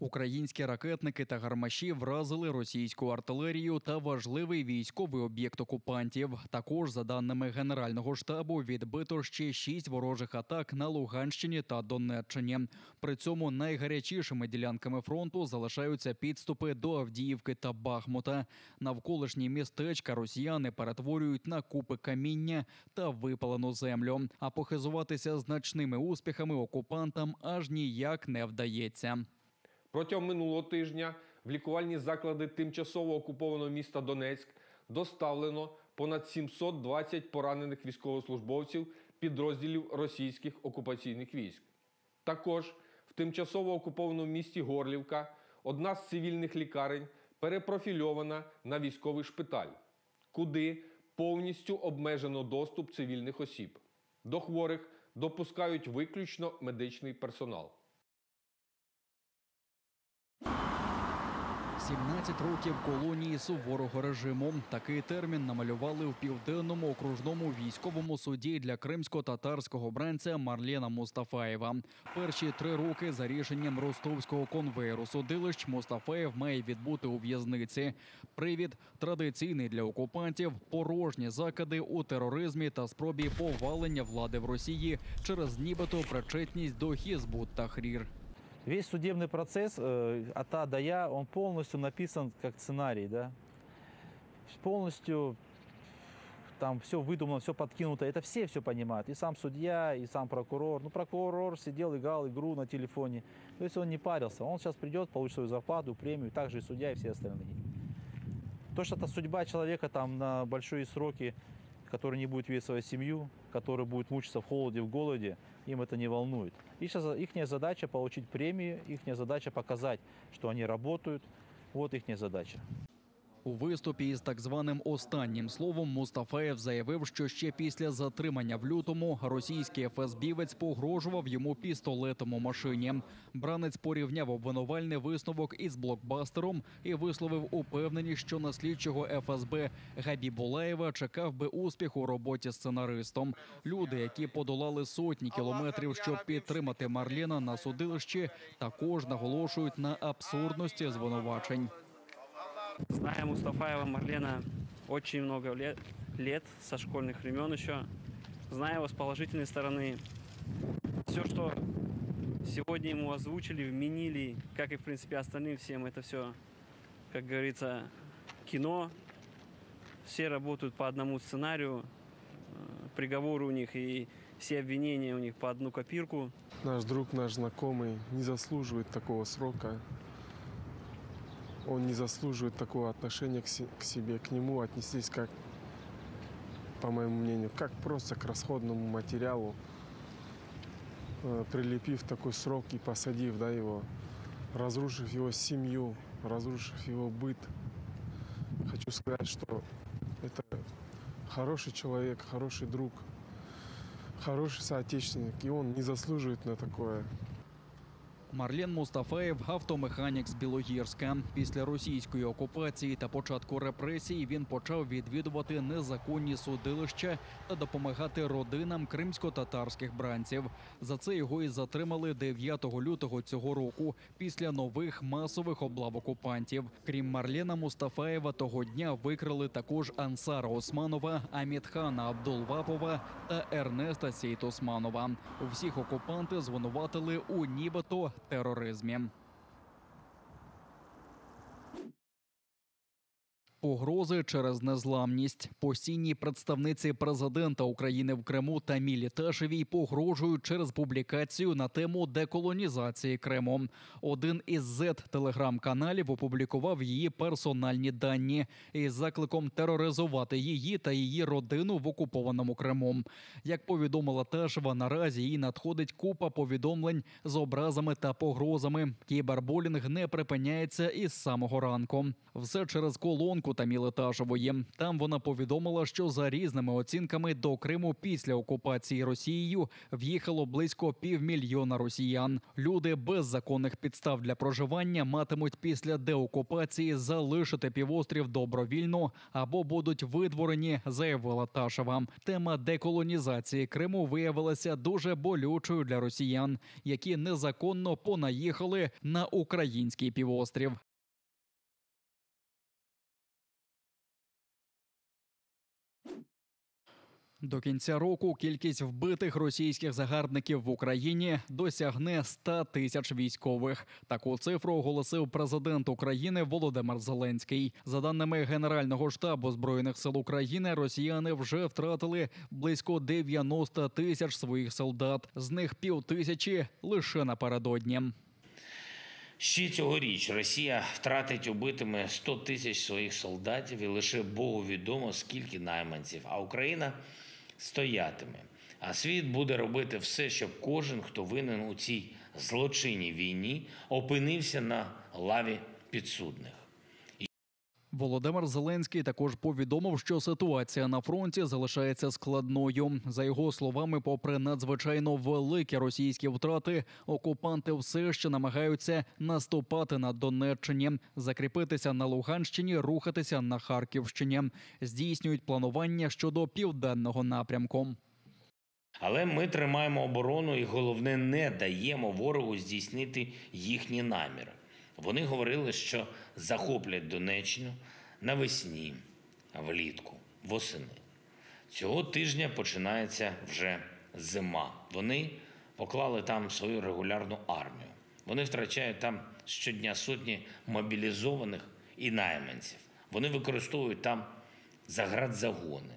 Українські ракетники та гармаші вразили російську артилерію та важливий військовий об'єкт окупантів. Також, за даними Генерального штабу, відбито ще 6 ворожих атак на Луганщині та Донеччині. При цьому найгарячішими ділянками фронту залишаються підступи до Авдіївки та Бахмута. Навколишні містечка росіяни перетворюють на купи каміння та випалену землю. А похизуватися значними успіхами окупантам аж ніяк не вдається. Протягом минулого тижня в лікувальні заклади тимчасово окупованого міста Донецьк доставлено понад 720 поранених військовослужбовців підрозділів російських окупаційних військ. Також в тимчасово окупованому місті Горлівка одна з цивільних лікарень перепрофільована на військовий шпиталь, куди повністю обмежено доступ цивільних осіб. До хворих допускають виключно медичний персонал. 17 років колонії суворого режиму. Такий термін намалювали в Південному окружному військовому суді для кримсько-татарського бранця Марлена Мустафаєва. Перші 3 роки за рішенням ростовського конвеєру судилищ Мустафаєв має відбути у в'язниці. Привід традиційний для окупантів – порожні закиди у тероризмі та спробі повалення влади в Росії через нібито причетність до Хізбут Тахрір. Весь судебный процесс от А до Я, он полностью написан как сценарий, да? Полностью там все выдумано, все подкинуто. Это все понимают. И сам судья, и сам прокурор. Ну, прокурор сидел, играл игру на телефоне. То есть он не парился. Он сейчас придет, получит свою зарплату, премию, также и судья, и все остальные. То, что это судьба человека там на большие сроки, который не будет видеть свою семью, который будет мучиться в холоде, в голоде, им это не волнует. Их задача получить премию, их задача показать, что они работают. Вот их задача. У виступі із так званим останнім словом Мустафаєв заявив, що ще після затримання в лютому російський ФСБівець погрожував йому пістолетом у машині. Бранець порівняв обвинувальний висновок із блокбастером і висловив упевненість, що на слідчого ФСБ Габібулаєва чекав би успіх у роботі сценаристом. Люди, які подолали сотні кілометрів, щоб підтримати Марлена на судилищі, також наголошують на абсурдності звинувачень. Зная Мустафаева Марлена очень много лет, со школьных времен еще, зная его с положительной стороны, все, что сегодня ему озвучили, вменили, как и, в принципе, остальным всем, это все, как говорится, кино. Все работают по одному сценарию, приговоры у них и все обвинения у них по одну копирку. Наш друг, наш знакомый не заслуживает такого срока. Он не заслуживает такого отношения к себе, к нему отнеслись как, по моему мнению, как просто к расходному материалу, прилепив такой срок и посадив, да, его, разрушив его семью, разрушив его быт. Хочу сказать, что это хороший человек, хороший друг, хороший соотечественник, и он не заслуживает на такое. Марлен Мустафаєв – автомеханік з Білогірська. Після російської окупації та початку репресій він почав відвідувати незаконні судилища та допомагати родинам кримсько-татарських бранців. За це його і затримали 9 лютого цього року після нових масових облав окупантів. Крім Марлена Мустафаєва, того дня викрали також Ансара Османова, Амітхана Абдулвапова та Ернеста Сейт-Османова. У всіх окупанти звинуватили у нібито тероризмі. Погрози через незламність. Постійній представниці президента України в Криму Тамілі Ташевій погрожують через публікацію на тему деколонізації Криму. Один із Z-телеграм-каналів опублікував її персональні дані із закликом тероризувати її та її родину в окупованому Криму. Як повідомила Ташева, наразі їй надходить купа повідомлень з образами та погрозами. Кібербулінг не припиняється із самого ранку. Все через колонку, Луганську та Мілетажевої. Там вона повідомила, що за різними оцінками до Криму після окупації Росією в'їхало близько 500 000 росіян. Люди без законних підстав для проживання матимуть після деокупації залишити півострів добровільно або будуть видворені, заявила Ташева. Тема деколонізації Криму виявилася дуже болючою для росіян, які незаконно понаїхали на український півострів. До кінця року кількість вбитих російських загарбників в Україні досягне 100 тисяч військових. Таку цифру оголосив президент України Володимир Зеленський. За даними Генерального штабу Збройних сил України, росіяни вже втратили близько 90 тисяч своїх солдат. З них 5000 лише напередодні. Ще цьогоріч Росія втратить убитими 100 тисяч своїх солдатів і лише Богу відомо, скільки найманців. А Україна стоятиме. А світ буде робити все, щоб кожен, хто винен у цій злочинній війні, опинився на лаві підсудних. Володимир Зеленський також повідомив, що ситуація на фронті залишається складною. За його словами, попри надзвичайно великі російські втрати, окупанти все ще намагаються наступати на Донеччині, закріпитися на Луганщині, рухатися на Харківщині. Здійснюють планування щодо південного напрямку. Але ми тримаємо оборону і, головне, не даємо ворогу здійснити їхні наміри. Вони говорили, що захоплять Донеччину навесні, влітку, восени. Цього тижня починається вже зима. Вони поклали там свою регулярну армію. Вони втрачають там щодня сотні мобілізованих і найманців. Вони використовують там заградзагони.